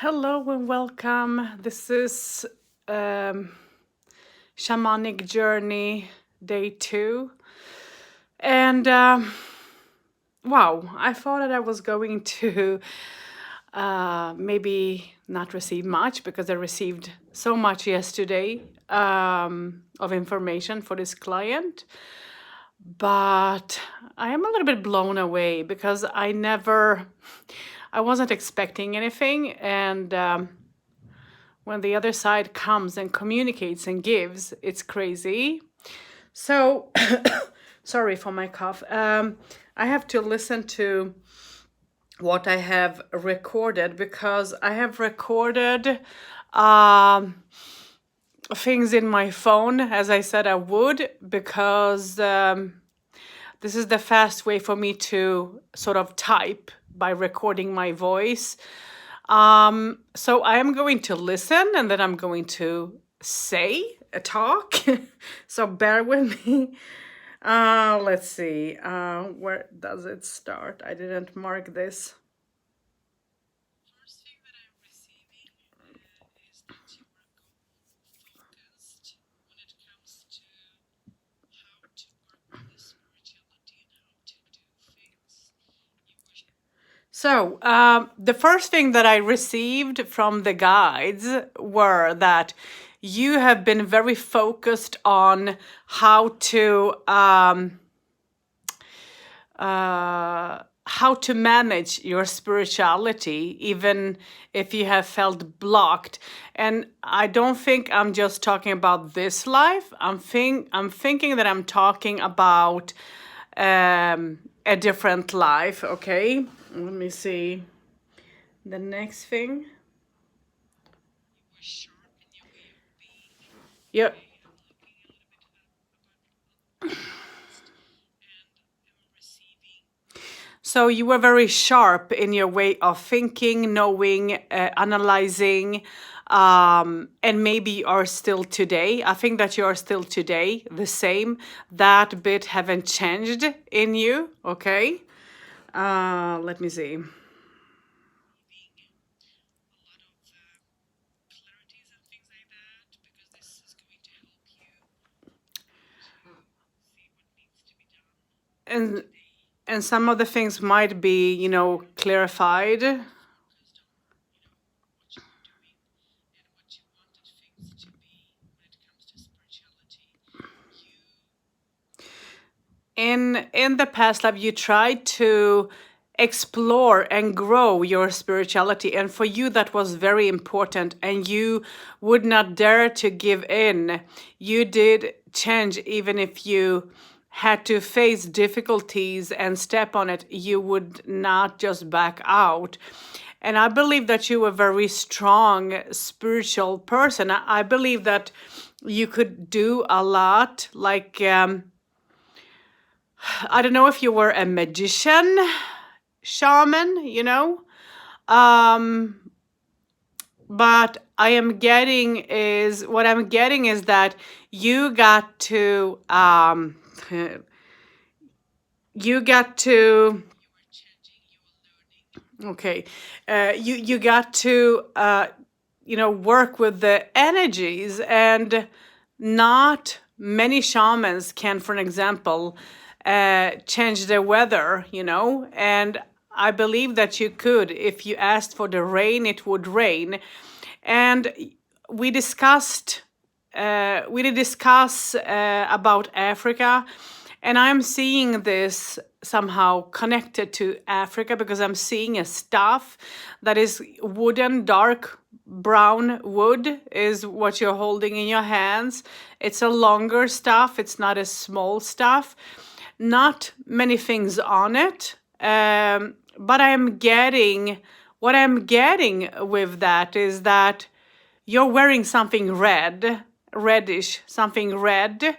Hello and welcome. This is um, Shamanic Journey Day 2. And wow, I thought that I was going to maybe not receive much because I received so much yesterday of information for this client. But I am a little bit blown away because I wasn't expecting anything. And when the other side comes and communicates and gives, it's crazy. So, sorry for my cough. I have to listen to what I have recorded because I have recorded things in my phone, as I said I would, because this is the fast way for me to sort of type by recording my voice. So I am going to listen and then I'm going to say a talk. So bear with me. Let's see. Where does it start? I didn't mark this. So, the first thing that I received from the guides were that you have been very focused on how to manage your spirituality, even if you have felt blocked. And I don't think I'm just talking about this life. I'm thinking that I'm talking about a different life. Okay, let me see the next thing. Yeah. So you were very sharp in your way of thinking, knowing, analyzing, and maybe you are still today. I think that you are still today the same. That bit haven't changed in you. Okay. Let me see. And some of the things might be, clarified. In the past life, you tried to explore and grow your spirituality, and for you that was very important, and you would not dare to give in. You did change, even if you had to face difficulties and step on it, you would not just back out. And I believe that you were a very strong spiritual person. I believe that you could do a lot, like I don't know if you were a magician, shaman, but what I'm getting is that you got to okay, you got to work with the energies, and not many shamans can, for an example, change the weather, and I believe that you could. If you asked for the rain, it would rain. And we discussed we did discuss about Africa, and I'm seeing this somehow connected to Africa because I'm seeing a staff that is wooden, dark brown wood is what you're holding in your hands. It's a longer staff, it's not a small staff. Not many things on it, but what I'm getting with that is that you're wearing something reddish, something red.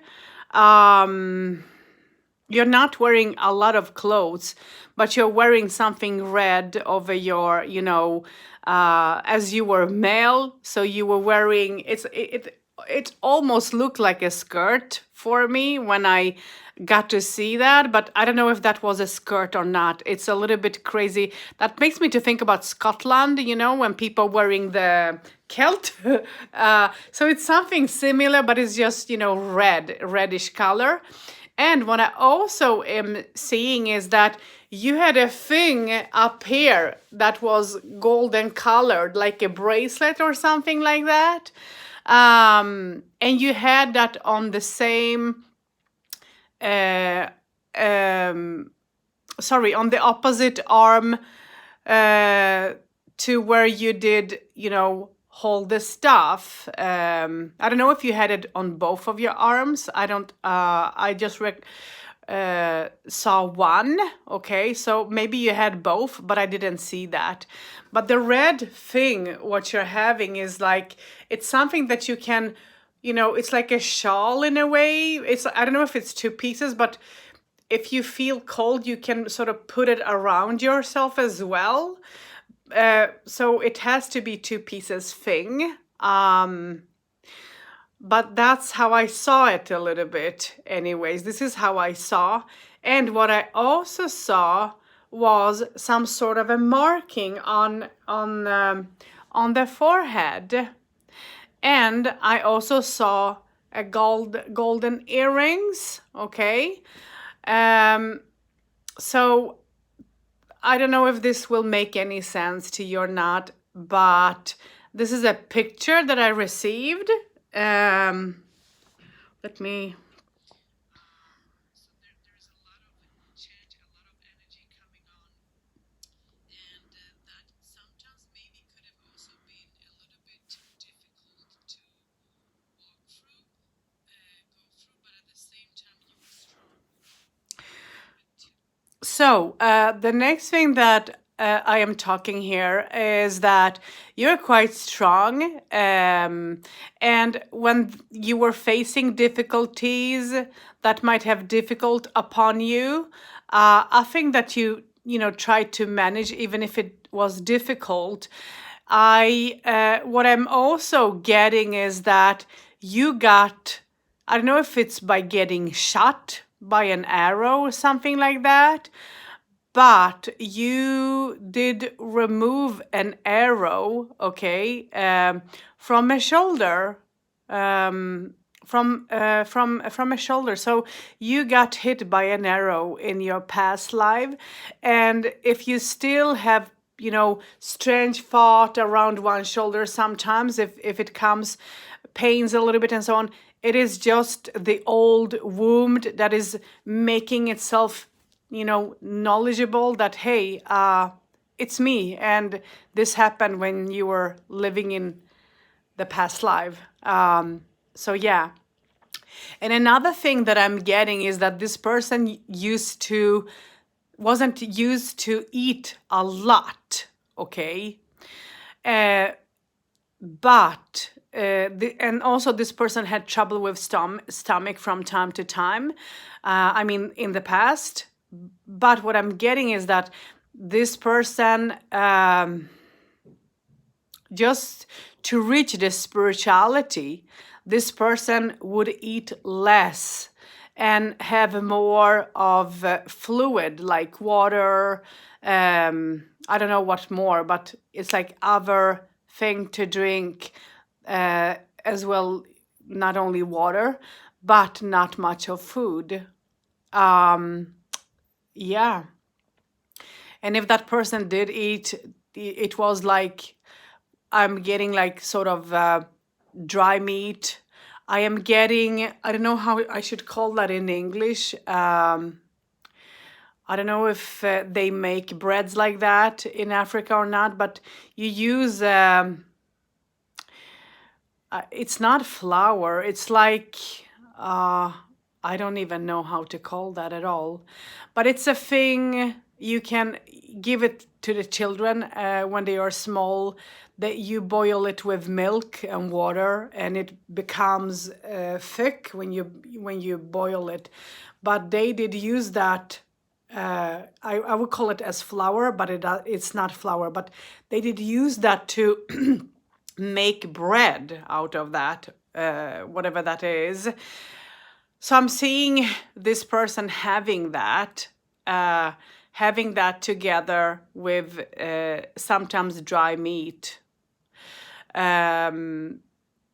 You're not wearing a lot of clothes, but you're wearing something red over your, as you were male, so you were wearing, it almost looked like a skirt for me when I got to see that, but I don't know if that was a skirt or not. It's a little bit crazy. That makes me to think about Scotland, when people wearing the kilt. So it's something similar, but it's just, reddish color. And what I also am seeing is that you had a thing up here that was golden colored, like a bracelet or something like that. And you had that on the same, uh, on the opposite arm to where you did, hold the stuff. I don't know if you had it on both of your arms. I don't, I just saw one. Okay, so maybe you had both, but I didn't see that. But the red thing, what you're having is like, it's something that you can, it's like a shawl in a way. I don't know if it's two pieces, but if you feel cold, you can sort of put it around yourself as well. So it has to be two pieces thing. But that's how I saw it a little bit. Anyways, this is how I saw. And what I also saw was some sort of a marking on the forehead. And I also saw a golden earrings. Okay. So I don't know if this will make any sense to you or not, but this is a picture that I received. Let me. So the next thing that I am talking here is that you're quite strong, and when you were facing difficulties that might have difficult upon you, I think that you tried to manage even if it was difficult. What I'm also getting is that you got, I don't know if it's by getting shot by an arrow or something like that, but you did remove an arrow, okay, from a shoulder, from a shoulder. So you got hit by an arrow in your past life, and if you still have strange thought around one shoulder sometimes, if it comes pains a little bit and so on, it is just the old wound that is making itself knowledgeable that, hey, it's me, and this happened when you were living in the past life. So yeah. And another thing that I'm getting is that this person wasn't used to eat a lot, okay? But and also this person had trouble with stomach from time to time. I mean, in the past. But what I'm getting is that this person, just to reach this spirituality, this person would eat less and have more of fluid, like water. I don't know what more, but it's like other thing to drink as well, not only water, but not much of food. Yeah. And if that person did eat, it was like, I'm getting like sort of dry meat. I am getting, I don't know how I should call that in English. I don't know if they make breads like that in Africa or not, but you use, it's not flour. It's like, I don't even know how to call that at all. But it's a thing you can give it to the children when they are small. That you boil it with milk and water, and it becomes thick when you boil it. But they did use that. I would call it as flour, but it's not flour. But they did use that to make bread out of that, whatever that is. So I'm seeing this person having that together with sometimes dry meat.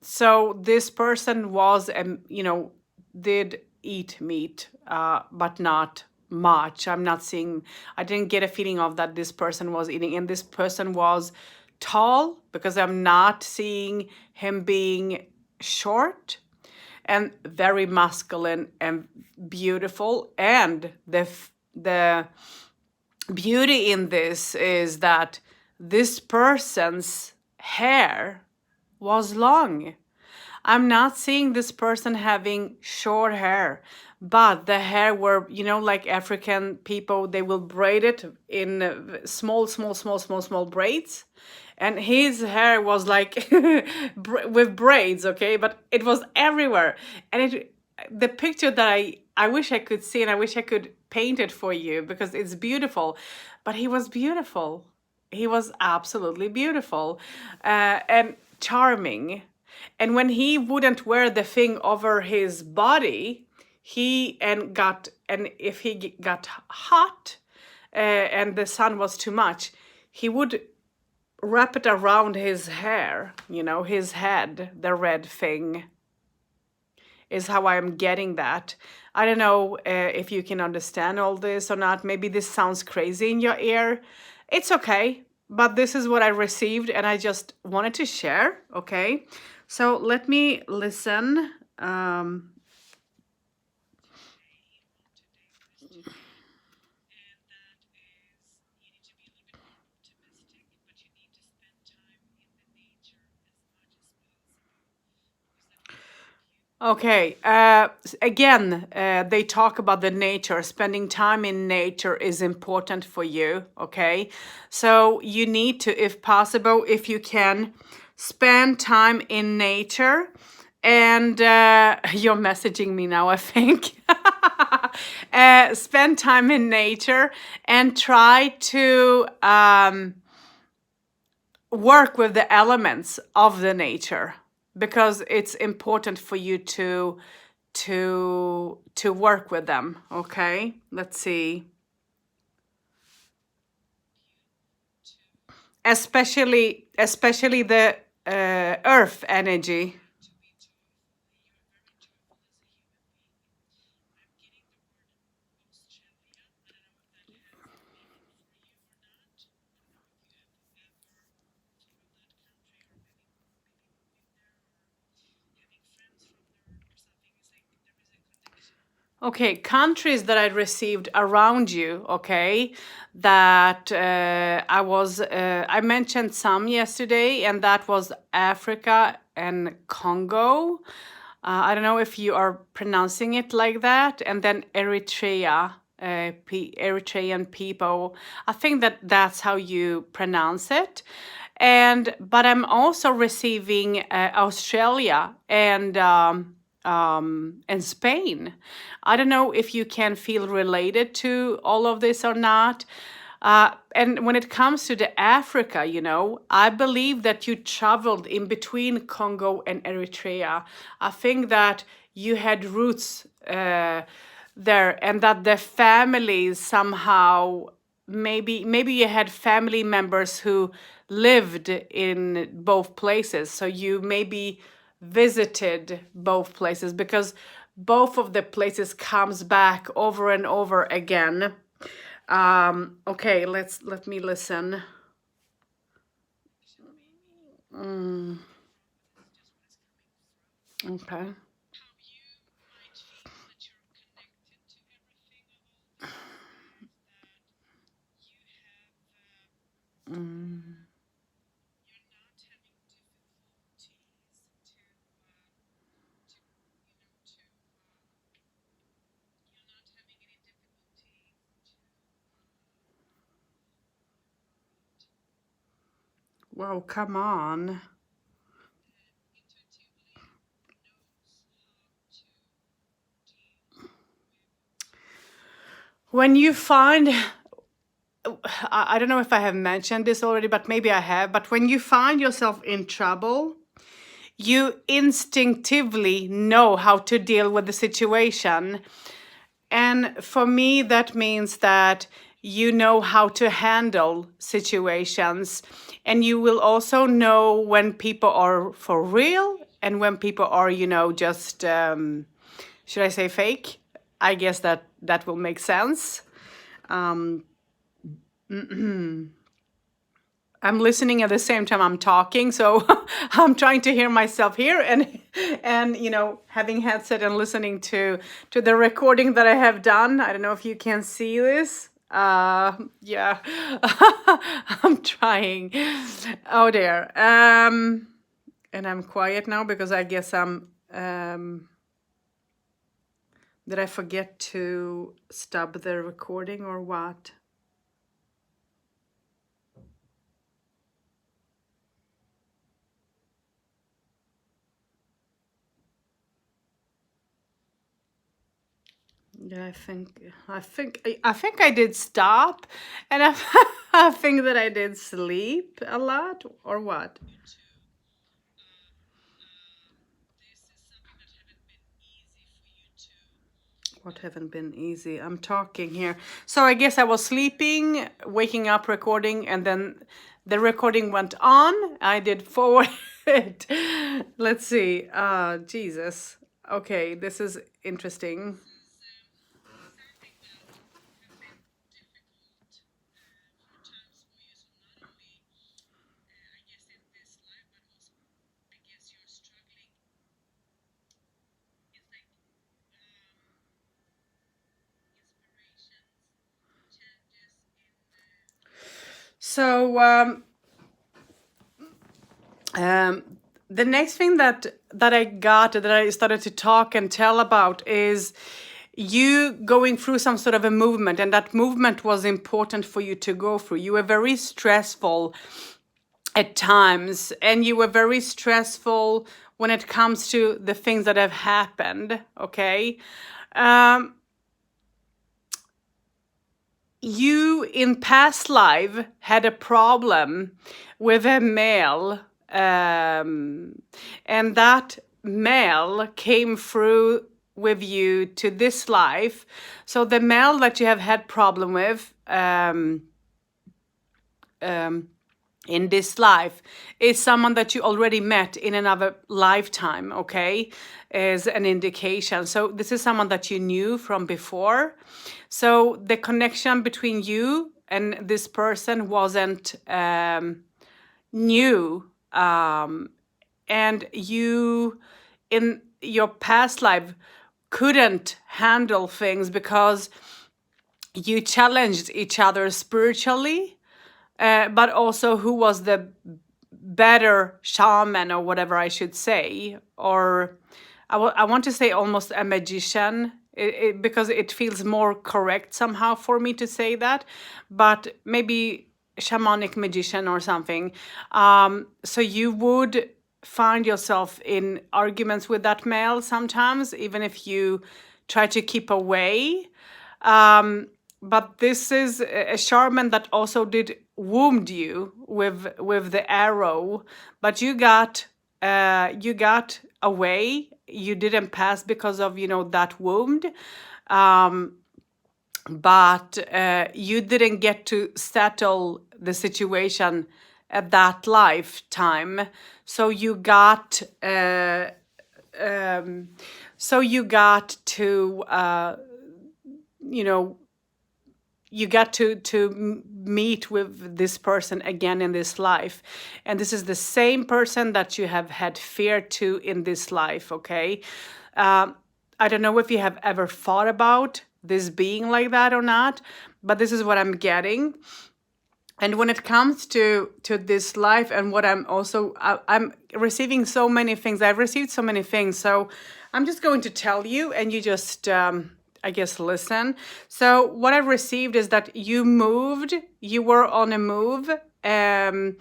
So this person was, did eat meat, but not much. I didn't get a feeling of that this person was eating, and this person was tall, because I'm not seeing him being short, and very masculine and beautiful. And the beauty in this is that this person's hair was long. I'm not seeing this person having short hair, but the hair were, like African people, they will braid it in small braids. And his hair was like with braids, okay? But it was everywhere. And the picture that I wish I could see, and I wish I could paint it for you, because it's beautiful. But he was beautiful. He was absolutely beautiful, and charming. And when he wouldn't wear the thing over his body, and if he got hot, and the sun was too much, he would wrap it around his hair, his head, the red thing, is how I'm getting that. I don't know if you can understand all this or not. Maybe this sounds crazy in your ear. It's okay, but this is what I received, and I just wanted to share, okay? So let me listen. Okay. Again, they talk about the nature. Spending time in nature is important for you. Okay. So you need to, if possible, if you can, spend time in nature. And you're messaging me now, I think. Spend time in nature and try to work with the elements of the nature, because it's important for you to work with them. Okay, let's see. Especially the earth energy. Okay, countries that I received around you, okay, that I mentioned some yesterday, and that was Africa and Congo. I don't know if you are pronouncing it like that, and then Eritrea, Eritrean people. I think that that's how you pronounce it. But I'm also receiving Australia and Spain. I don't know if you can feel related to all of this or not. And when it comes to the Africa, I believe that you traveled in between Congo and Eritrea. I think that you had roots there, and that the families somehow, maybe you had family members who lived in both places, so you maybe visited both places, because both of the places comes back over and over again. Okay, let me listen. Okay. Whoa, come on. When you find, I don't know if I have mentioned this already, but maybe I have, but when you find yourself in trouble, you instinctively know how to deal with the situation. And for me, that means that you know how to handle situations. And you will also know when people are for real and when people are, just, should I say fake? I guess that will make sense. Um, I'm listening at the same time I'm talking, so I'm trying to hear myself here and having headset and listening to the recording that I have done. I don't know if you can see this. Yeah, I'm trying. Oh dear. And I'm quiet now because I guess did I forget to stop the recording or what? Yeah, I think I did stop, and I think that I did sleep a lot, or what? What haven't been easy? I'm talking here. So I guess I was sleeping, waking up, recording, and then the recording went on. I did forward it. Let's see. Jesus. Okay, this is interesting. So Um, the next thing that I got that I started to talk and tell about is you going through some sort of a movement, and that movement was important for you to go through. You were very stressful at times, and you were very stressful when it comes to the things that have happened. Okay. Um, you in past life had a problem with a male, and that male came through with you to this life. So the male that you have had problem with in this life is someone that you already met in another lifetime, okay, is an indication. So this is someone that you knew from before. So the connection between you and this person wasn't new. And you, in your past life, couldn't handle things because you challenged each other spiritually, but also who was the better shaman, or whatever I should say, or I want to say almost a magician, because it feels more correct somehow for me to say that, but maybe shamanic magician or something. So you would find yourself in arguments with that male sometimes, even if you try to keep away. But this is a shaman that also did wound you with the arrow, but you got away. You didn't pass because of that wound, but you didn't get to settle the situation at that lifetime. So you got to you got to meet with this person again in this life, and this is the same person that you have had fear to in this life. Okay. I don't know if you have ever thought about this being like that or not, but this is what I'm getting. And when it comes to this life, and what I'm receiving so many things. I've received so many things, so I'm just going to tell you, and you just I guess listen. So what I've received is that you were on a move, and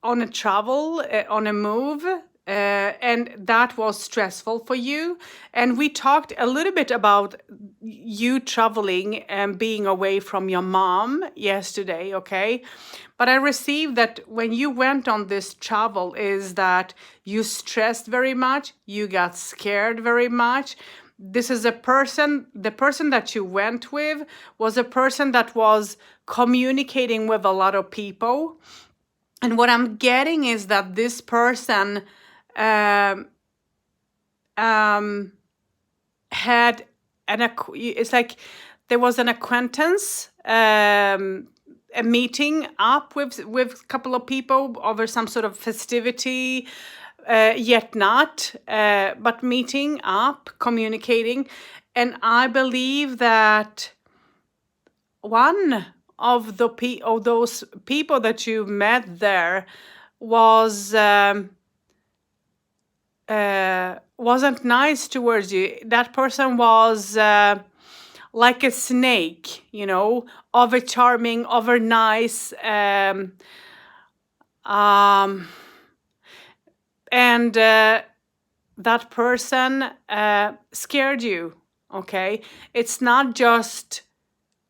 on a travel, on a move, and that was stressful for you. And we talked a little bit about you traveling and being away from your mom yesterday, okay? But I received that when you went on this travel is that you stressed very much, you got scared very much. This is the person that you went with was a person that was communicating with a lot of people. And what I'm getting is that this person um, um, had it's like there was an acquaintance, a meeting up with a couple of people over some sort of festivity, yet not, but meeting up, communicating. And I believe that one of those people that you met there was wasn't nice towards you. That person was like a snake, over charming, over nice, and that person scared you. Okay, it's not just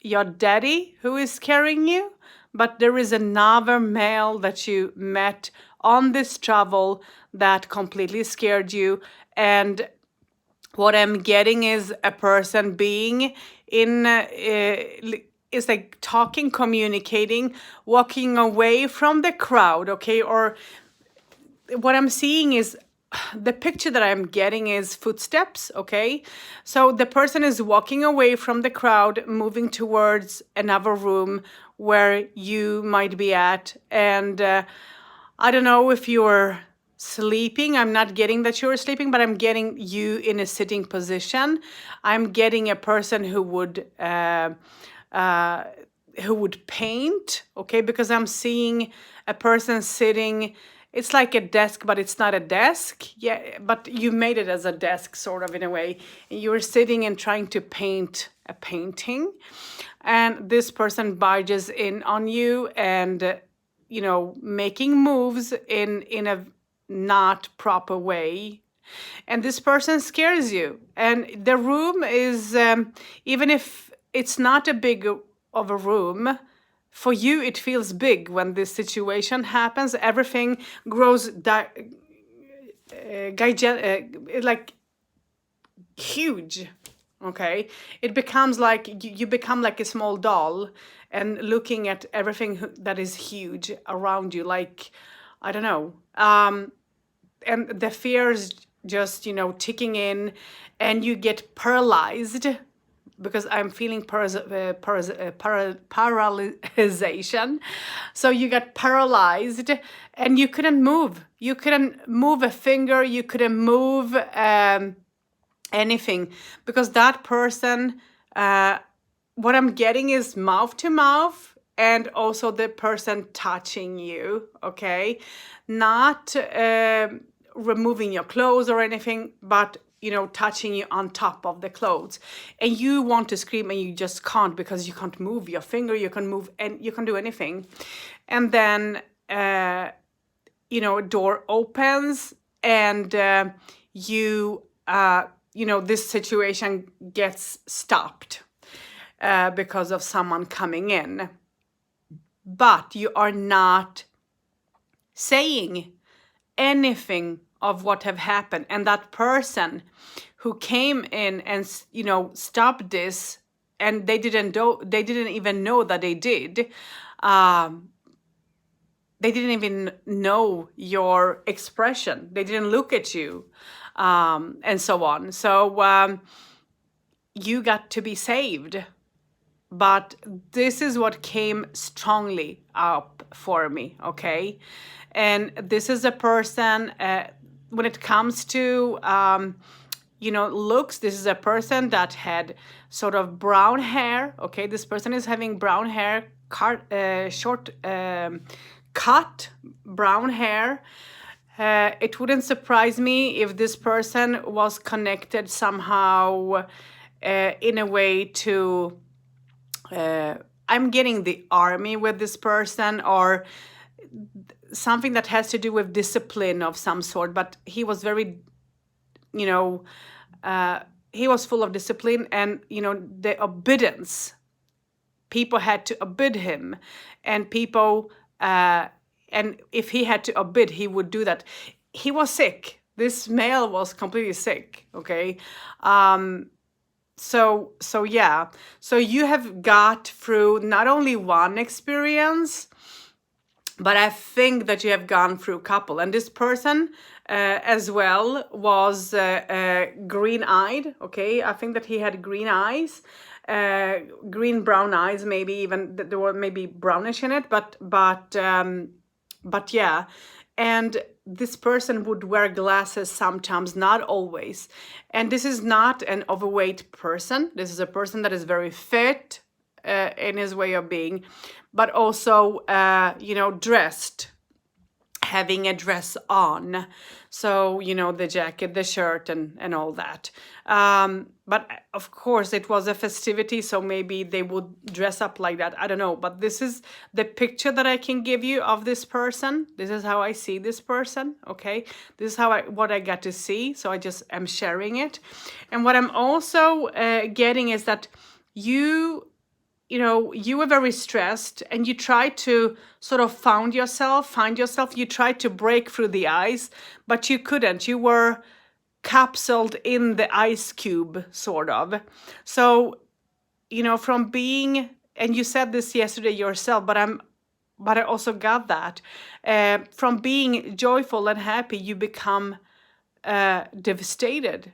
your daddy who is scaring you, but there is another male that you met on this travel that completely scared you. And what I'm getting is a person being in is like talking, communicating, walking away from the crowd, okay? Or what I'm seeing is the picture that I'm getting is footsteps, okay? So the person is walking away from the crowd, moving towards another room where you might be at. And I don't know if you're sleeping. I'm not getting that you're sleeping, but I'm getting you in a sitting position. I'm getting a person who would paint, okay? Because I'm seeing a person sitting. It's like a desk, but it's not a desk. Yeah, but you made it as a desk, sort of, in a way. You're sitting and trying to paint a painting. And this person barges in on you and, making moves in a not proper way. And this person scares you. And the room is, even if it's not a big of a room, for you it feels big when this situation happens. Everything grows like huge, okay? It becomes like you become like a small doll and looking at everything that is huge around you, like, I don't know, and the fears just ticking in, and you get paralyzed, because I'm feeling paralyzation. So you got paralyzed and you couldn't move. You couldn't move a finger. You couldn't move anything, because that person, what I'm getting is mouth to mouth, and also the person touching you, okay? Not removing your clothes or anything, but touching you on top of the clothes. And you want to scream and you just can't, because you can't move your finger, you can move, and you can do anything. And then a door opens, and this situation gets stopped because of someone coming in. But you are not saying anything of what have happened. And that person who came in and stopped this, and they didn't even know that they did. They didn't even know your expression. They didn't look at you, and so on. So you got to be saved. But this is what came strongly up for me, okay? And this is a person, when it comes to, looks, this is a person that had sort of brown hair, okay? This person is having brown hair, short, cut brown hair. It wouldn't surprise me if this person was connected somehow in a way to... I'm getting the army with this person, or something that has to do with discipline of some sort, but he was very, you know, he was full of discipline, and, the obedience. People had to obey him, and and if he had to obey, he would do that. He was sick. This male was completely sick. Okay. So yeah. So you have got through not only one experience, but I think that you have gone through a couple. And this person as well was green-eyed. Okay, I think that he had green eyes, brown eyes, maybe even there were maybe brownish in it. But yeah. And this person would wear glasses sometimes, not always. And this is not an overweight person. This is a person that is very fit in his way of being, but also, dressed, having a dress on. So, the jacket, the shirt, and all that. But of course, it was a festivity, so maybe they would dress up like that. I don't know. But this is the picture that I can give you of this person. This is how I see this person. Okay. This is what I got to see. So I just am sharing it. And what I'm also getting is that you were very stressed, and you tried to sort of find yourself. You tried to break through the ice, but you couldn't. You were capsuled in the ice cube, sort of. So, from being, and you said this yesterday yourself, but I also got that, from being joyful and happy, you become devastated,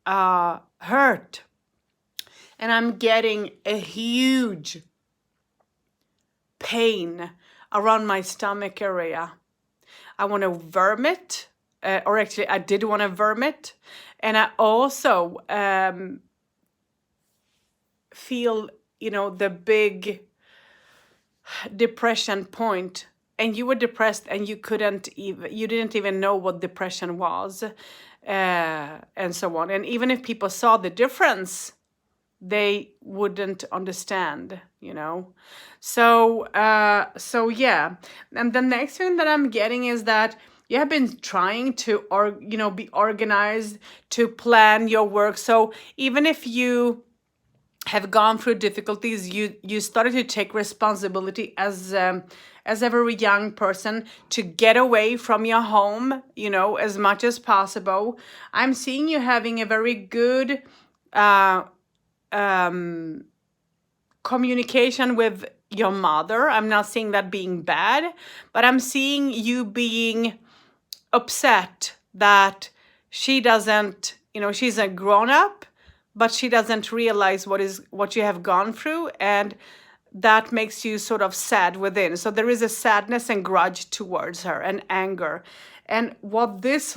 hurt. And I'm getting a huge pain around my stomach area. I want to vomit, or actually I did want to vomit. And I also feel, the big depression point. And you were depressed, and you didn't even know what depression was, and so on. And even if people saw the difference, they wouldn't understand, So yeah. And the next thing that I'm getting is that you have been trying to, be organized, to plan your work. So even if you have gone through difficulties, you started to take responsibility as a very young person, to get away from your home, as much as possible. I'm seeing you having a very good communication with your mother. I'm not seeing that being bad, but I'm seeing you being upset that she doesn't, she's a grown-up, but she doesn't realize what you have gone through, and that makes you sort of sad within. So there is a sadness and grudge towards her, and anger. And what this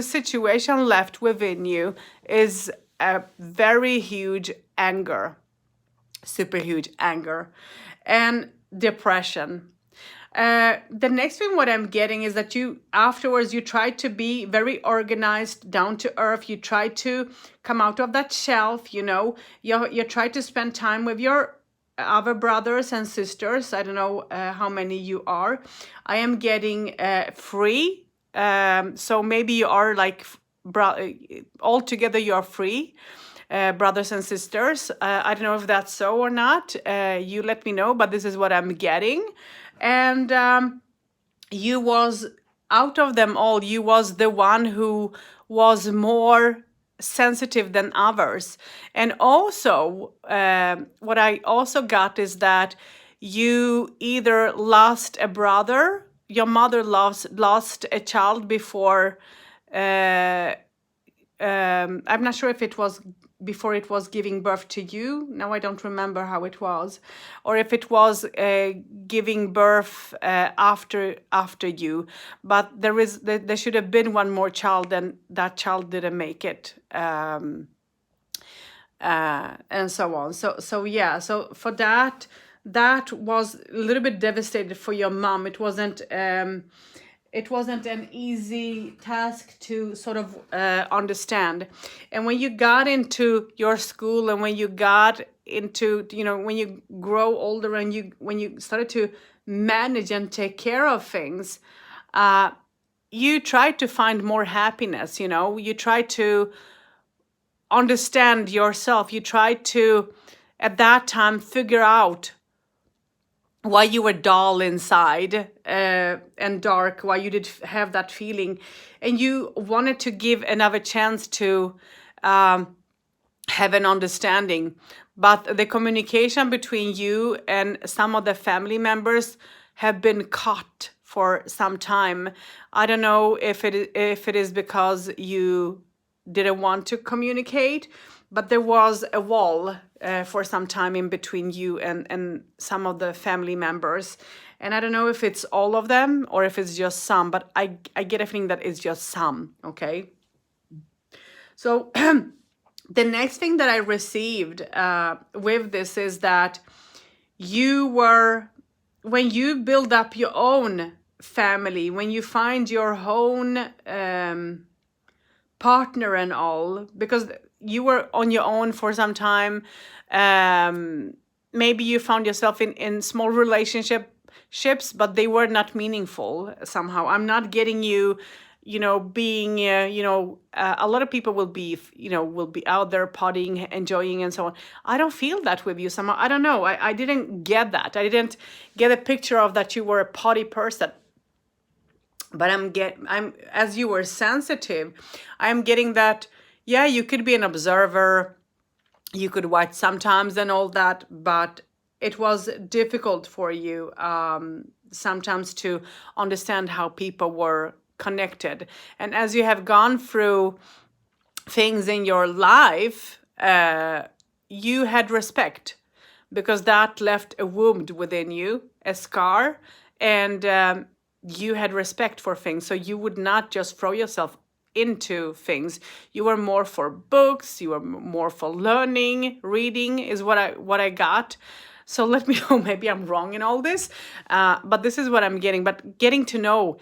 situation left within you is a very huge anger, super huge anger, and depression. The next thing what I'm getting is that afterwards you tried to be very organized, down to earth. You tried to come out of that shelf, you tried to spend time with your other brothers and sisters. I don't know how many you are. I am getting free. So maybe you are like, all together you're free, brothers and sisters. I don't know if that's so or not. You let me know, but this is what I'm getting. And you was, out of them all, you was the one who was more sensitive than others. And also, what I also got is that you either lost a brother, your mother lost a child before, I'm not sure if it was before it was giving birth to you. Now I don't remember how it was, or if it was giving birth after you. But there should have been one more child, and that child didn't make it, and so on. So yeah. So for that was a little bit devastated for your mom. It wasn't an easy task to sort of understand. And when you got into your school, and when you got into, when you grow older, and when you started to manage and take care of things, you try to find more happiness, you try to understand yourself, you try to at that time figure out why you were dull inside, and dark, why you did have that feeling, and you wanted to give another chance to have an understanding. But the communication between you and some of the family members have been cut for some time. I don't know if it is because you didn't want to communicate, but there was a wall for some time in between you and some of the family members. And I don't know if it's all of them or if it's just some, but I get a feeling that it's just some, okay? So the next thing that I received with this is that when you build up your own family, when you find your own partner and all, because you were on your own for some time, maybe you found yourself in small relationships, but they were not meaningful somehow. I'm not getting you, being, a lot of people will be out there partying, enjoying, and so on. I don't feel that with you somehow. I don't know. I didn't get that. I didn't get a picture of that you were a party person. But I'm as you were sensitive, I'm getting that, yeah, you could be an observer, you could watch sometimes and all that, but it was difficult for you sometimes to understand how people were connected. And as you have gone through things in your life, you had respect, because that left a wound within you, a scar, and you had respect for things. So you would not just throw yourself into things. You were more for books, you were more for learning, reading is what I got. So let me know, maybe I'm wrong in all this, but this is what I'm getting. But getting to know,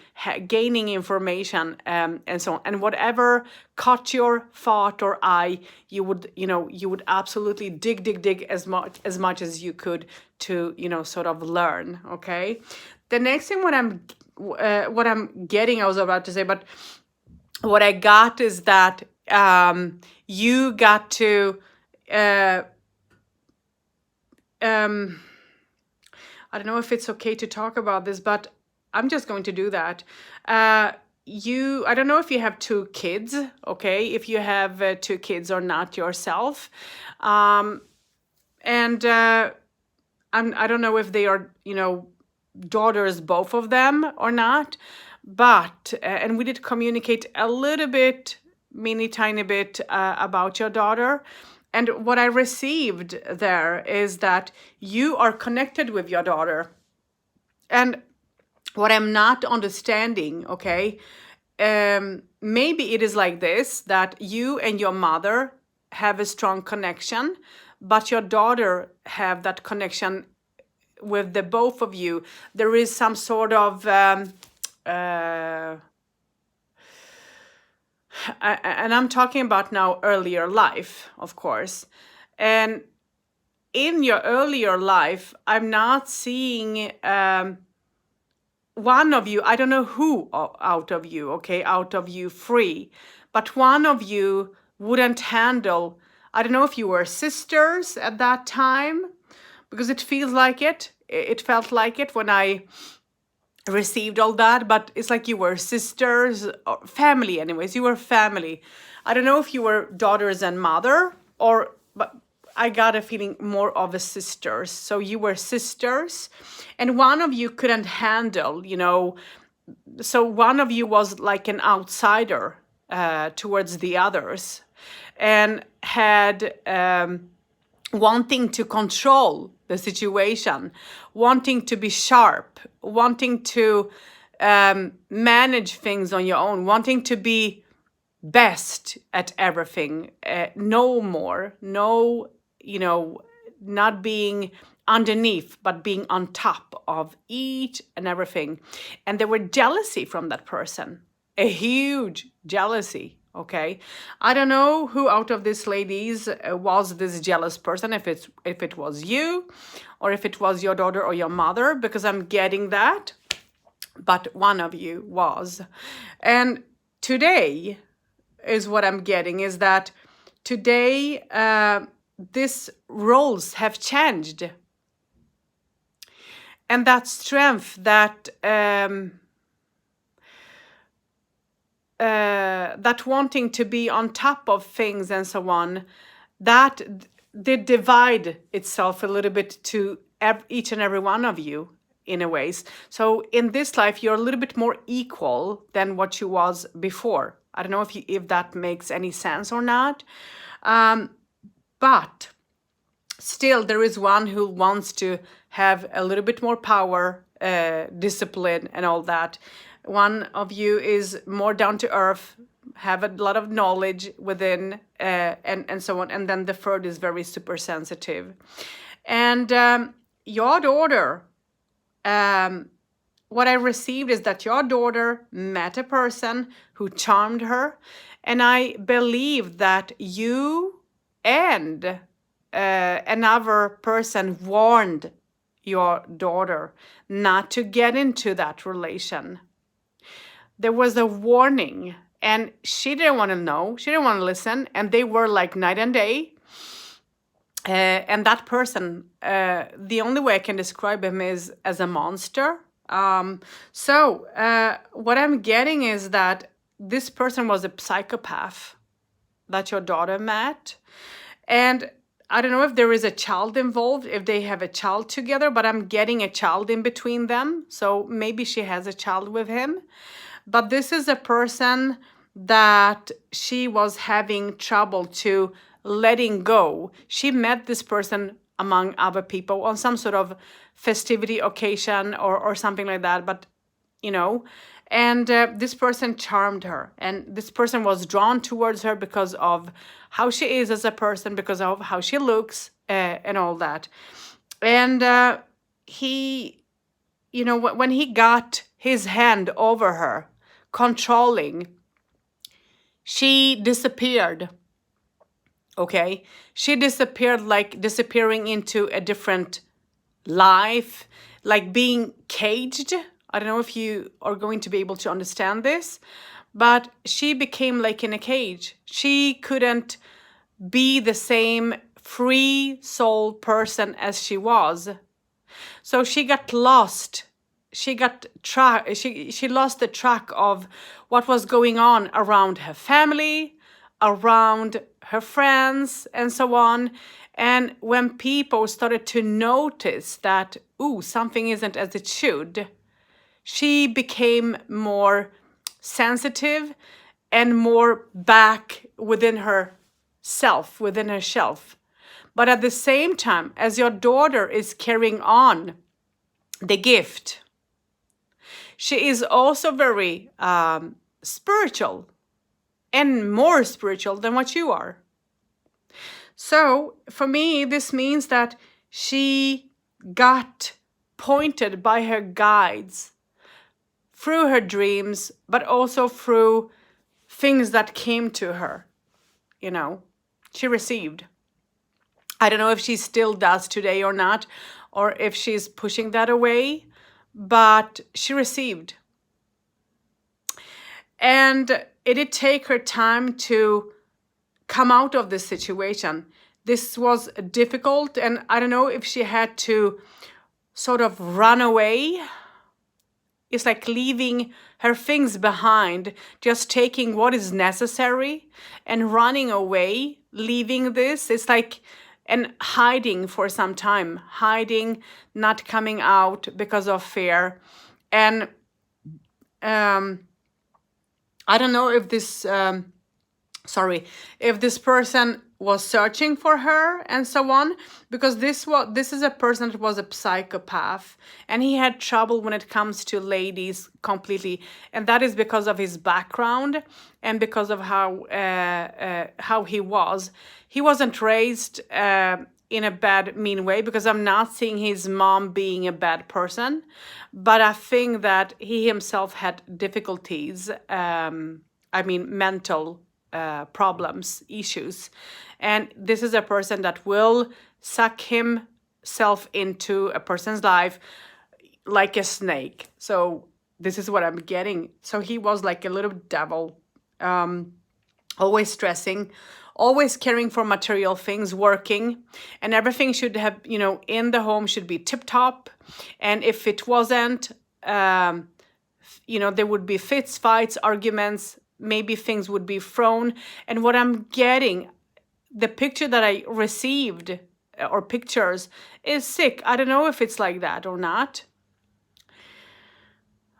gaining information, and so on, and whatever caught your thought or eye, you would absolutely dig as much as you could to sort of learn. Okay, the next thing what I'm getting, I was about to say, but what I got is that you got to. I don't know if it's okay to talk about this, but I'm just going to do that. I don't know if you have 2 kids, okay? If you have 2 kids or not yourself. And I don't know if they are, daughters, both of them or not. But, and we did communicate a little bit, tiny bit about your daughter. And what I received there is that you are connected with your daughter. And what I'm not understanding, okay, maybe it is like this, that you and your mother have a strong connection, but your daughter have that connection with the both of you. There is some sort of... and I'm talking about now earlier life, of course. And in your earlier life, I'm not seeing one of you, I don't know who out of you, okay, out of you 3, but one of you wouldn't handle, I don't know if you were sisters at that time, because it feels like it. It felt like it when I received all that, but it's like you were sisters, or family anyways, you were family. I don't know if you were daughters and mother, but I got a feeling more of a sisters. So you were sisters, and one of you couldn't handle, so one of you was like an outsider towards the others, and had wanting to control the situation, wanting to be sharp, wanting to manage things on your own, wanting to be best at everything, not being underneath, but being on top of each and everything. And there were jealousy from that person, a huge jealousy, Okay, I don't know who out of these ladies was this jealous person, if it was you, or if it was your daughter or your mother, because I'm getting that, but one of you was. And today is what I'm getting, is that today these roles have changed, and that strength, that wanting to be on top of things and so on, that did divide itself a little bit to each and every one of you in a ways. So in this life, you're a little bit more equal than what you was before. I don't know if that makes any sense or not. But still, there is one who wants to have a little bit more power, discipline, and all that. One of you is more down to earth, have a lot of knowledge within, and so on. And then the third is very super sensitive. And your daughter, what I received is that your daughter met a person who charmed her. And I believe that you and another person warned your daughter not to get into that relation. There was a warning, and she didn't want to know, she didn't want to listen, and they were like night and day. And that person, the only way I can describe him is as a monster. So what I'm getting is that this person was a psychopath that your daughter met. And I don't know if there is a child involved, if they have a child together, but I'm getting a child in between them. So maybe she has a child with him. But this is a person that she was having trouble to letting go. She met this person among other people on some sort of festivity occasion or something like that. But, and this person charmed her, and this person was drawn towards her because of how she is as a person, because of how she looks, and all that. And he, when he got his hand over her, controlling, she disappeared. Okay, she disappeared, like disappearing into a different life, like being caged. I don't know if you are going to be able to understand this, but she became like in a cage. She couldn't be the same free soul person as she was. So she got lost. She lost the track of what was going on around her family, around her friends, and so on. And when people started to notice that, something isn't as it should, she became more sensitive and more back within herself, within her shelf. But at the same time, as your daughter is carrying on the gift, she is also very spiritual, and more spiritual than what you are. So for me, this means that she got pointed by her guides through her dreams, but also through things that came to her, she received. I don't know if she still does today or not, or if she's pushing that away, but she received. And it did take her time to come out of this situation. This was difficult, and I don't know if she had to sort of run away. It's like leaving her things behind, just taking what is necessary and running away, leaving this. It's like, and hiding for some time, hiding, not coming out because of fear. And I don't know if this, if this person was searching for her and so on, because this is a person that was a psychopath, and he had trouble when it comes to ladies completely, and that is because of his background and because of how he was. He wasn't raised in a bad, mean way, because I'm not seeing his mom being a bad person, but I think that he himself had difficulties. Mental problems, issues. And this is a person that will suck himself into a person's life like a snake. So this is what I'm getting. So he was like a little devil, always stressing, always caring for material things, working, and everything should have, in the home should be tip top. And if it wasn't, there would be fits, fights, arguments, maybe things would be thrown. And what I'm getting, the picture that I received, or pictures, is sick. I don't know if it's like that or not.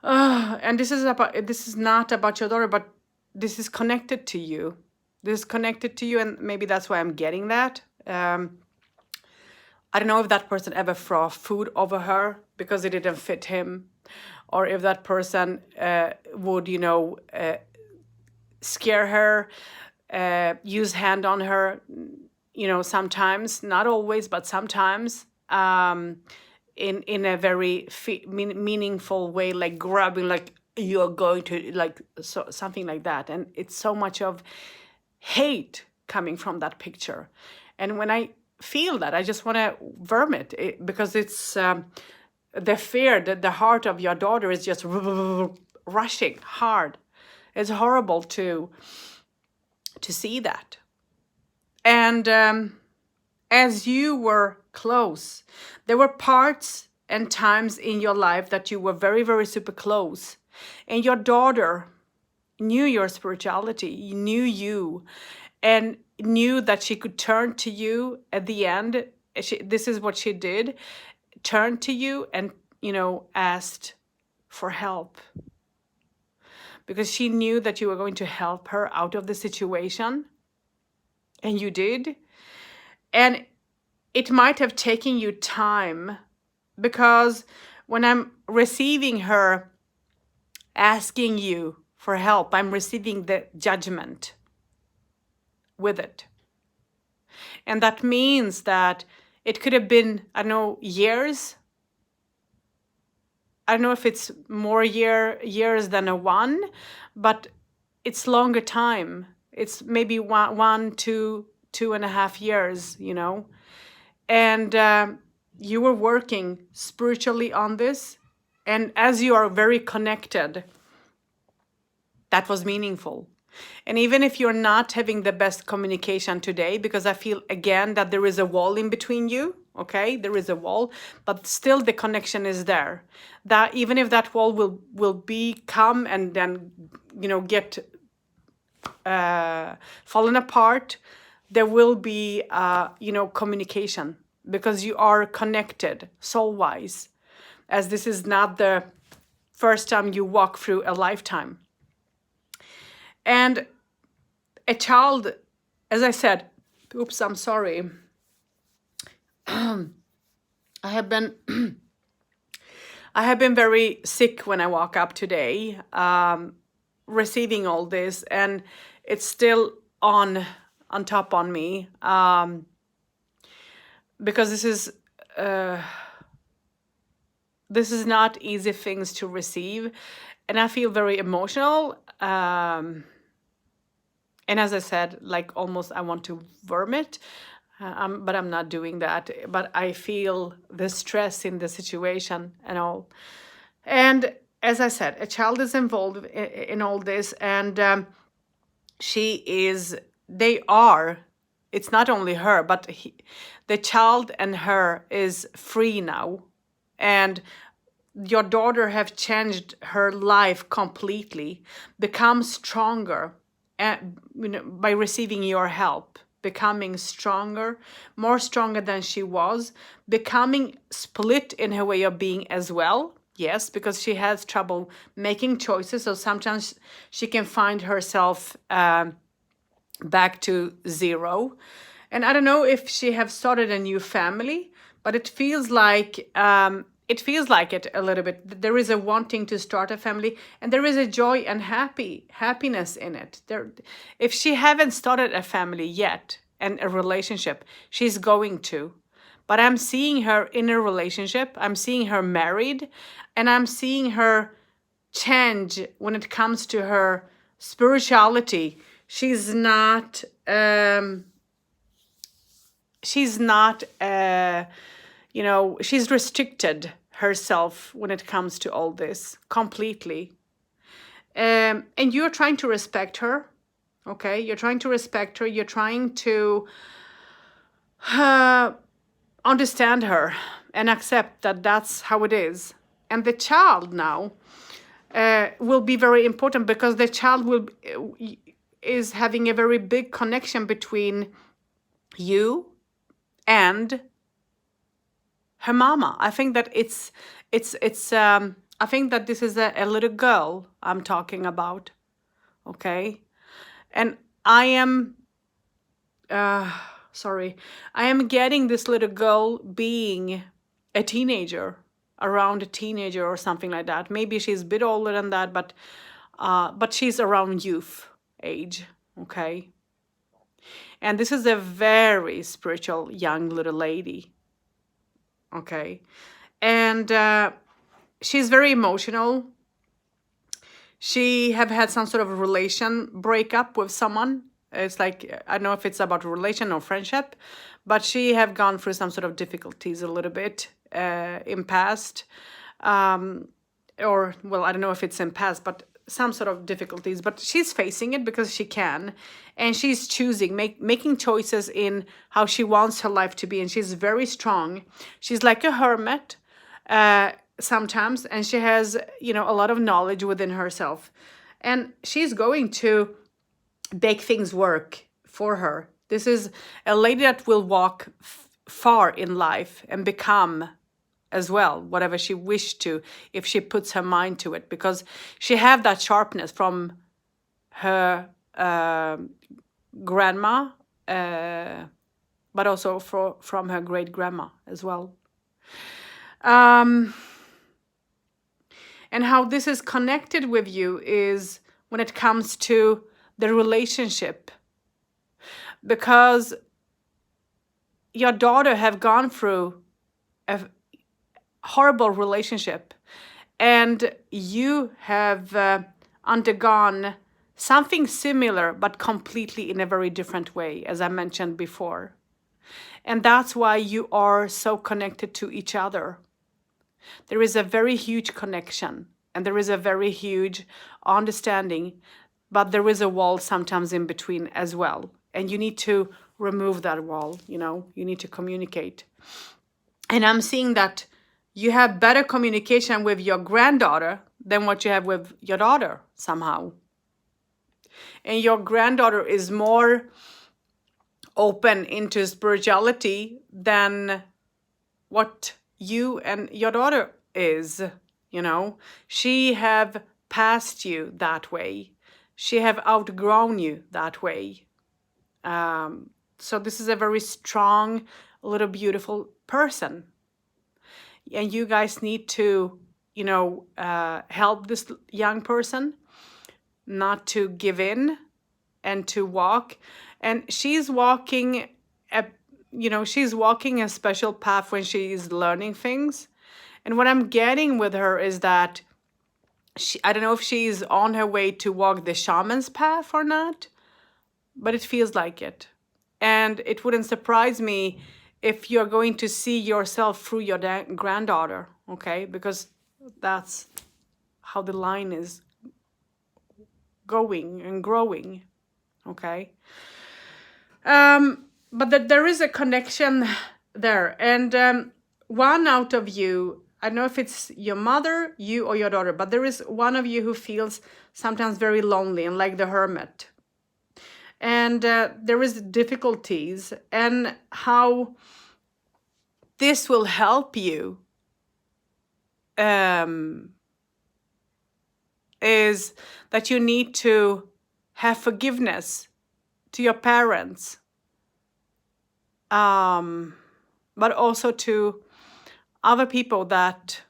And this is not about your daughter, but this is connected to you. This is connected to you, and maybe that's why I'm getting that. I don't know if that person ever threw food over her because it didn't fit him, or if that person would, scare her, use hand on her, sometimes, not always, but sometimes, in a very meaningful way, like grabbing, like you're going to, like, so something like that. And it's so much of hate coming from that picture. And when I feel that, I just want to vomit it, because it's the fear that the heart of your daughter is just rushing hard. It's horrible to see that. And as you were close, there were parts and times in your life that you were very, very super close. And your daughter knew your spirituality, knew you, and knew that she could turn to you at the end. This is what she did, turned to you and, asked for help. Because she knew that you were going to help her out of the situation. And you did. And it might have taken you time, because when I'm receiving her asking you for help, I'm receiving the judgment with it. And that means that it could have been, I don't know, years. I don't know if it's more years than a one, but it's longer time. It's maybe 2.5 years, And you were working spiritually on this. And as you are very connected, that was meaningful. And even if you're not having the best communication today, because I feel again that there is a wall in between you, okay? There is a wall, but still the connection is there. That even if that wall will become and then, get fallen apart, there will be, communication, because you are connected soul-wise, as this is not the first time you walk through a lifetime. And a child, as I said, oops, I'm sorry. I have been very sick when I woke up today, receiving all this, and it's still on top on me, because this is not easy things to receive, and I feel very emotional. And as I said, like almost I want to vomit, but I'm not doing that. But I feel the stress in the situation and all. And as I said, a child is involved in all this, and it's not only her, but the child and her is free now. And your daughter have changed her life completely, become stronger, by receiving your help, becoming stronger, more stronger than she was, becoming split in her way of being as well. Yes, because she has trouble making choices, so sometimes she can find herself back to zero. And I don't know if she have started a new family, but it feels like it a little bit. There is a wanting to start a family, and there is a joy and happiness in it. If she haven't started a family yet and a relationship, she's going to. But I'm seeing her in a relationship. I'm seeing her married, and I'm seeing her change when it comes to her spirituality. she's not she's not you know, she's restricted herself when it comes to all this completely. And you're trying to respect her. Okay, you're trying to respect her, you're trying to understand her and accept that that's how it is. And the child now will be very important, because the child will is having a very big connection between you and her mama. I think that it's I think that this is a little girl I'm talking about. Okay, and I am sorry, I am getting this little girl being a teenager, around a teenager or something like that. Maybe she's a bit older than that, but she's around youth age. Okay, and this is a very spiritual young little lady. Okay, and she's very emotional. She have had some sort of relation breakup with someone. It's like, I don't know if it's about relation or friendship, but she have gone through some sort of difficulties a little bit in past, or well, I don't know if it's in past, but some sort of difficulties. But she's facing it because she can, and she's choosing, making choices in how she wants her life to be, and she's very strong. She's like a hermit. Sometimes, and she has, you know, a lot of knowledge within herself, and she's going to make things work for her. This is a lady that will walk far in life and become as well whatever she wished to, if she puts her mind to it, because she have that sharpness from her grandma, but also from her great grandma as well. And how this is connected with you is when it comes to the relationship, because your daughter have gone through a horrible relationship, and you have undergone something similar but completely in a very different way, as I mentioned before. And that's why you are so connected to each other. There is a very huge connection, and there is a very huge understanding, but there is a wall sometimes in between as well. And you need to remove that wall, you know, you need to communicate. And I'm seeing that you have better communication with your granddaughter than what you have with your daughter somehow. And your granddaughter is more open into spirituality than what you and your daughter is, you know. She have passed you that way. She have outgrown you that way. So this is a very strong, little beautiful person. And you guys need to, you know, help this young person not to give in and to walk. And she's walking she's walking a special path when she's learning things. And what I'm getting with her is that I don't know if she's on her way to walk the shaman's path or not, but it feels like it. And it wouldn't surprise me if you're going to see yourself through your granddaughter, okay? Because that's how the line is going and growing, okay? But that there is a connection there. And one out of you, I don't know if it's your mother, you, or your daughter, but there is one of you who feels sometimes very lonely and like the hermit. And there is difficulties, and how this will help you is that you need to have forgiveness to your parents, but also to other people that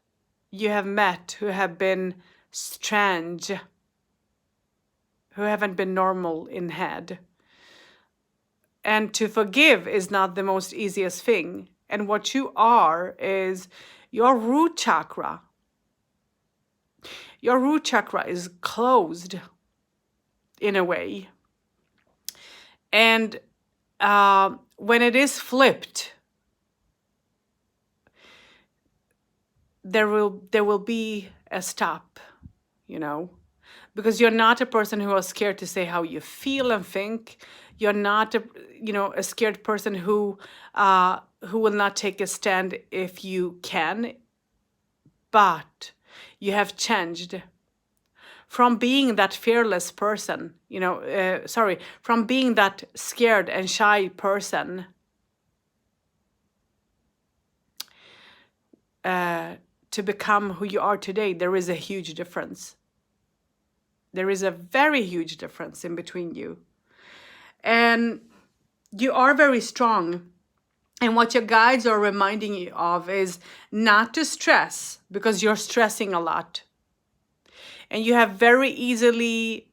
you have met who have been strange, who haven't been normal in head. And to forgive is not the most easiest thing. And what you are is your root chakra. Your root chakra is closed in a way. And when it is flipped, there will be a stop, you know, because you're not a person who is scared to say how you feel and think. You're not a scared person who will not take a stand if you can. But you have changed from being that fearless person, from being that scared and shy person, to become who you are today. There is a huge difference. There is a very huge difference in between you. And you are very strong. And what your guides are reminding you of is not to stress, because you're stressing a lot. And you have very easily,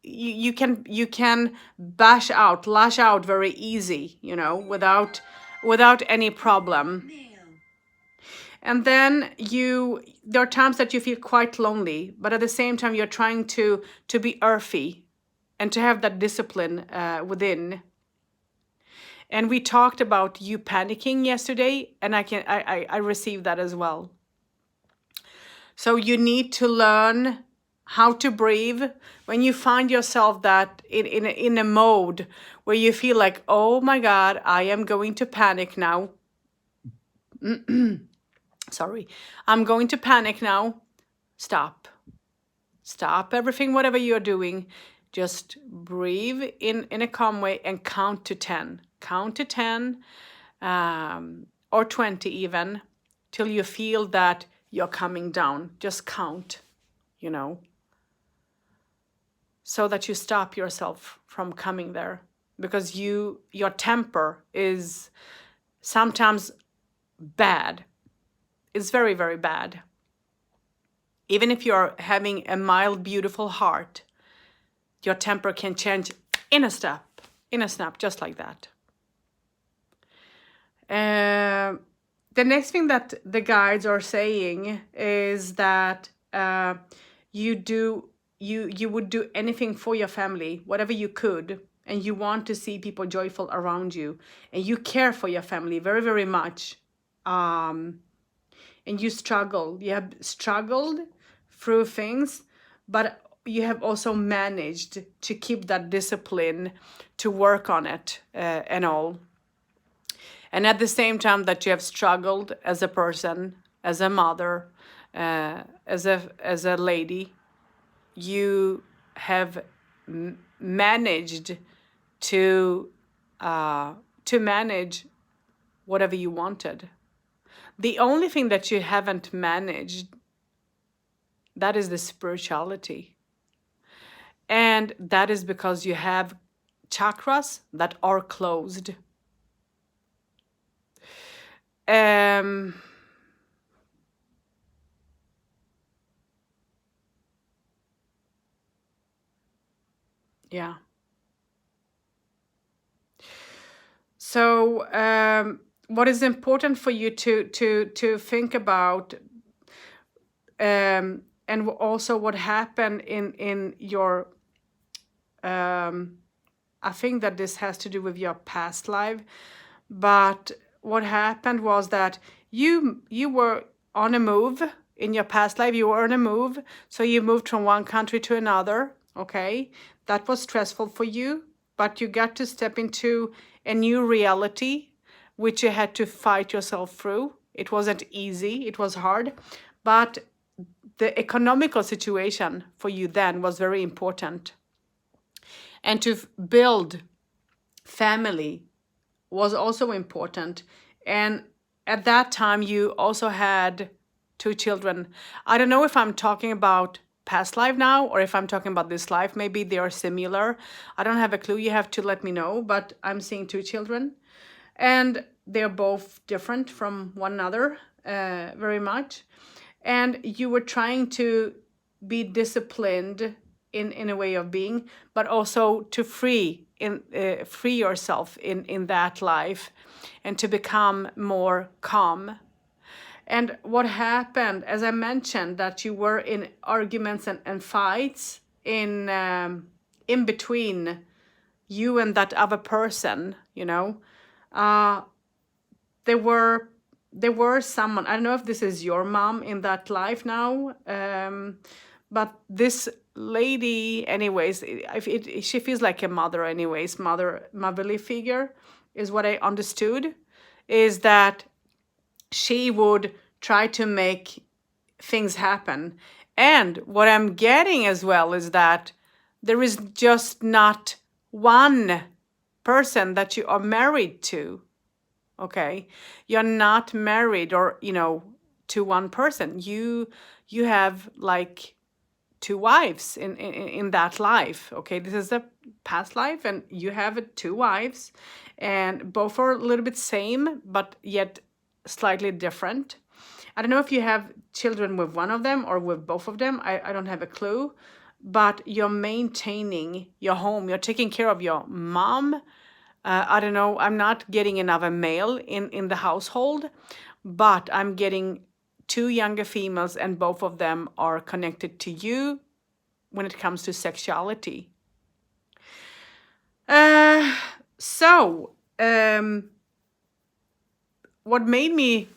you can lash out very easy, without any problem. And then there are times that you feel quite lonely, but at the same time you're trying to be earthy and to have that discipline within. And we talked about you panicking yesterday, and I received that as well. So you need to learn how to breathe when you find yourself that in a mode where you feel like, oh my God, I am going to panic now. Sorry, I'm going to panic now. Stop everything, whatever you're doing. Just breathe in a calm way and count to 10. Count to 10 or 20 even, till you feel that you're coming down. Just count, so that you stop yourself from coming there. Because your temper is sometimes bad. It's very, very bad. Even if you're having a mild, beautiful heart, your temper can change in a snap, just like that. The next thing that the guides are saying is that you would do anything for your family, whatever you could, and you want to see people joyful around you, and you care for your family very, very much. And you have struggled through things, but you have also managed to keep that discipline, to work on it and all. And at the same time that you have struggled as a person, as a mother, as a lady, you have managed to manage whatever you wanted. The only thing that you haven't managed, that is the spirituality. And that is because you have chakras that are closed. Yeah. So what is important for you to think about, and also what happened in your, I think that this has to do with your past life, but what happened was that you were on a move in your past life. You were on a move, so you moved from one country to another. Okay, that was stressful for you, but you got to step into a new reality, which you had to fight yourself through. It wasn't easy, it was hard, but the economical situation for you then was very important. And to build family was also important. And at that time, you also had 2 children. I don't know if I'm talking about past life now or if I'm talking about this life. Maybe they are similar. I don't have a clue. You have to let me know. But I'm seeing 2 children. And they're both different from one another very much. And you were trying to be disciplined in a way of being, but also to free yourself in that life and to become more calm. And what happened, as I mentioned, that you were in arguments and fights in between you and that other person, you know. There were someone, I don't know if this is your mom in that life now, but this lady, anyways, she feels like a mother, anyways, motherly figure, is what I understood, is that she would try to make things happen. And what I'm getting as well is that there is just not one person that you are married to. Okay, you're not married, or to one person. You have like two wives in that life. Okay, this is a past life, and you have two wives, and both are a little bit same, but yet slightly different. I don't know if you have children with one of them or with both of them. I don't have a clue, but you're maintaining your home. You're taking care of your mom. I don't know, I'm not getting another male in the household, but I'm getting two younger females, and both of them are connected to you when it comes to sexuality. So, what made me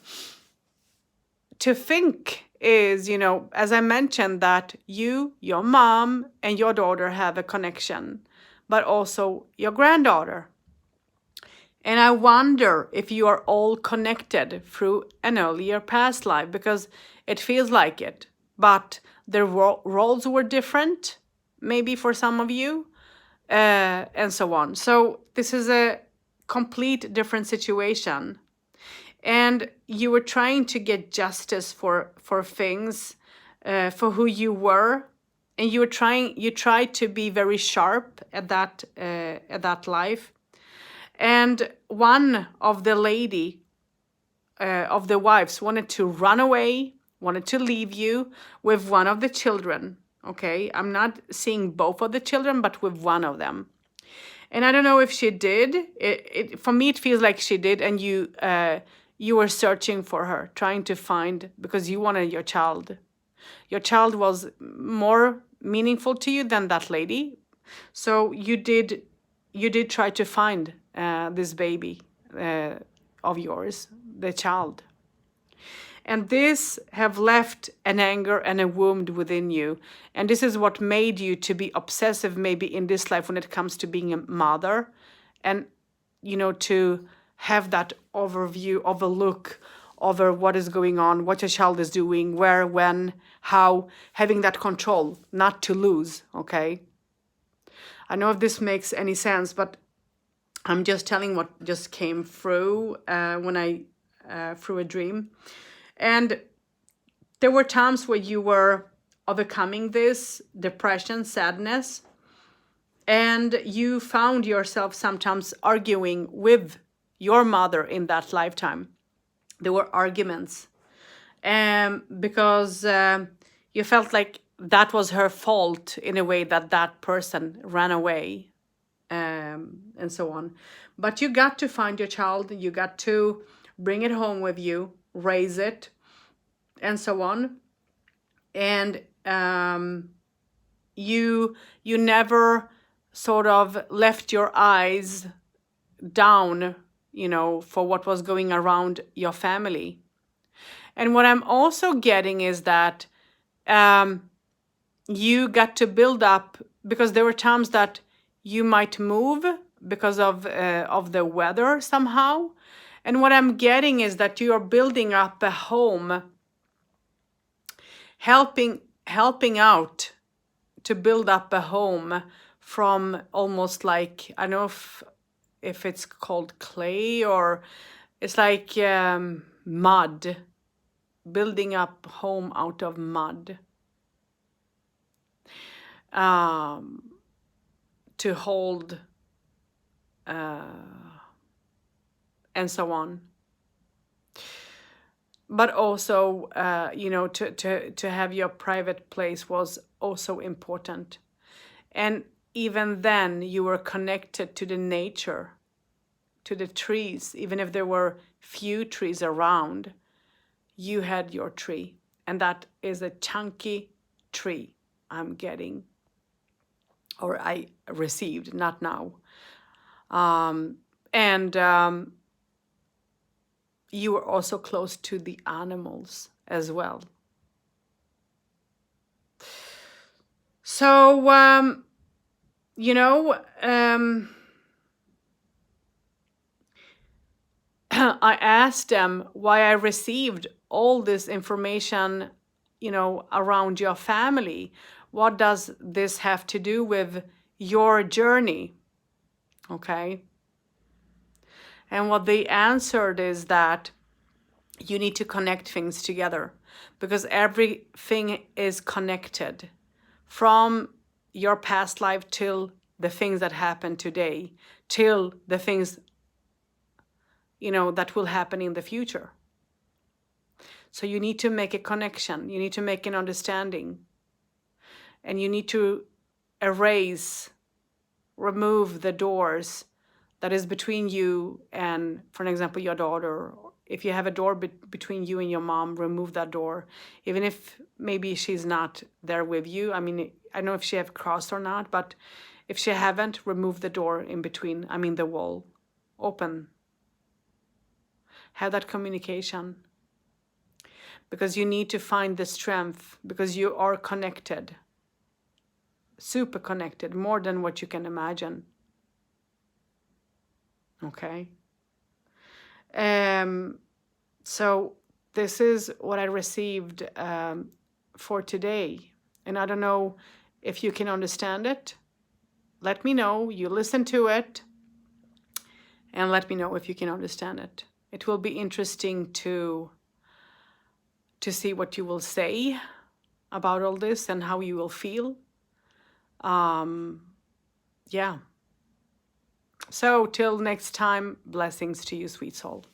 to think is, as I mentioned, that your mom, and your daughter have a connection, but also your granddaughter. And I wonder if you are all connected through an earlier past life, because it feels like it. But the roles were different, maybe for some of you, and so on. So this is a complete different situation. And you were trying to get justice for things, for who you were. And you tried to be very sharp at that life. And one of the of the wives wanted to run away, wanted to leave you with one of the children. Okay, I'm not seeing both of the children, but with one of them. And I don't know if she did. For me, it feels like she did, and you were searching for her, trying to find, because you wanted your child. Your child was more meaningful to you than that lady. So you did try to find this baby of yours, the child. And this have left an anger and a wound within you. And this is what made you to be obsessive maybe in this life when it comes to being a mother. And, to have that overview, overlook over what is going on, what your child is doing, where, when, how, having that control, not to lose, okay? I know if this makes any sense, but I'm just telling what just came through when I through a dream. And there were times where you were overcoming this depression, sadness, and you found yourself sometimes arguing with your mother in that lifetime. There were arguments because you felt like that was her fault in a way, that person ran away, and so on. But you got to find your child, you got to bring it home with you, raise it, and so on. And you never sort of left your eyes down, for what was going around your family. And what I'm also getting is that you got to build up, because there were times that you might move because of the weather somehow. And what I'm getting is that you are building up a home, helping out to build up a home from almost like, I don't know if it's called clay, or it's like mud, building up home out of mud, to hold, and so on. But also, to have your private place was also important. And even then, you were connected to the nature, to the trees. Even if there were few trees around, you had your tree. And that is a chunky tree I'm getting. or I received, not now. And you are also close to the animals as well. So, you know, I asked them why I received all this information, around your family. What does this have to do with your journey? Okay. And what they answered is that you need to connect things together because everything is connected from your past life till the things that happen today, till the things, that will happen in the future. So you need to make a connection, you need to make an understanding, and you need to remove the doors that is between you and, for example, your daughter. If you have a door between you and your mom, remove that door. Even if maybe she's not there with you. I mean, I don't know if she have crossed or not, but if she haven't, remove the door in between, the wall. Open. Have that communication. Because you need to find the strength, because you are connected. Super connected, more than what you can imagine. Okay. So this is what I received for today. And I don't know if you can understand it. Let me know. You listen to it. And let me know if you can understand it. It will be interesting to see what you will say about all this and how you will feel. Yeah. So till next time, blessings to you, sweet soul.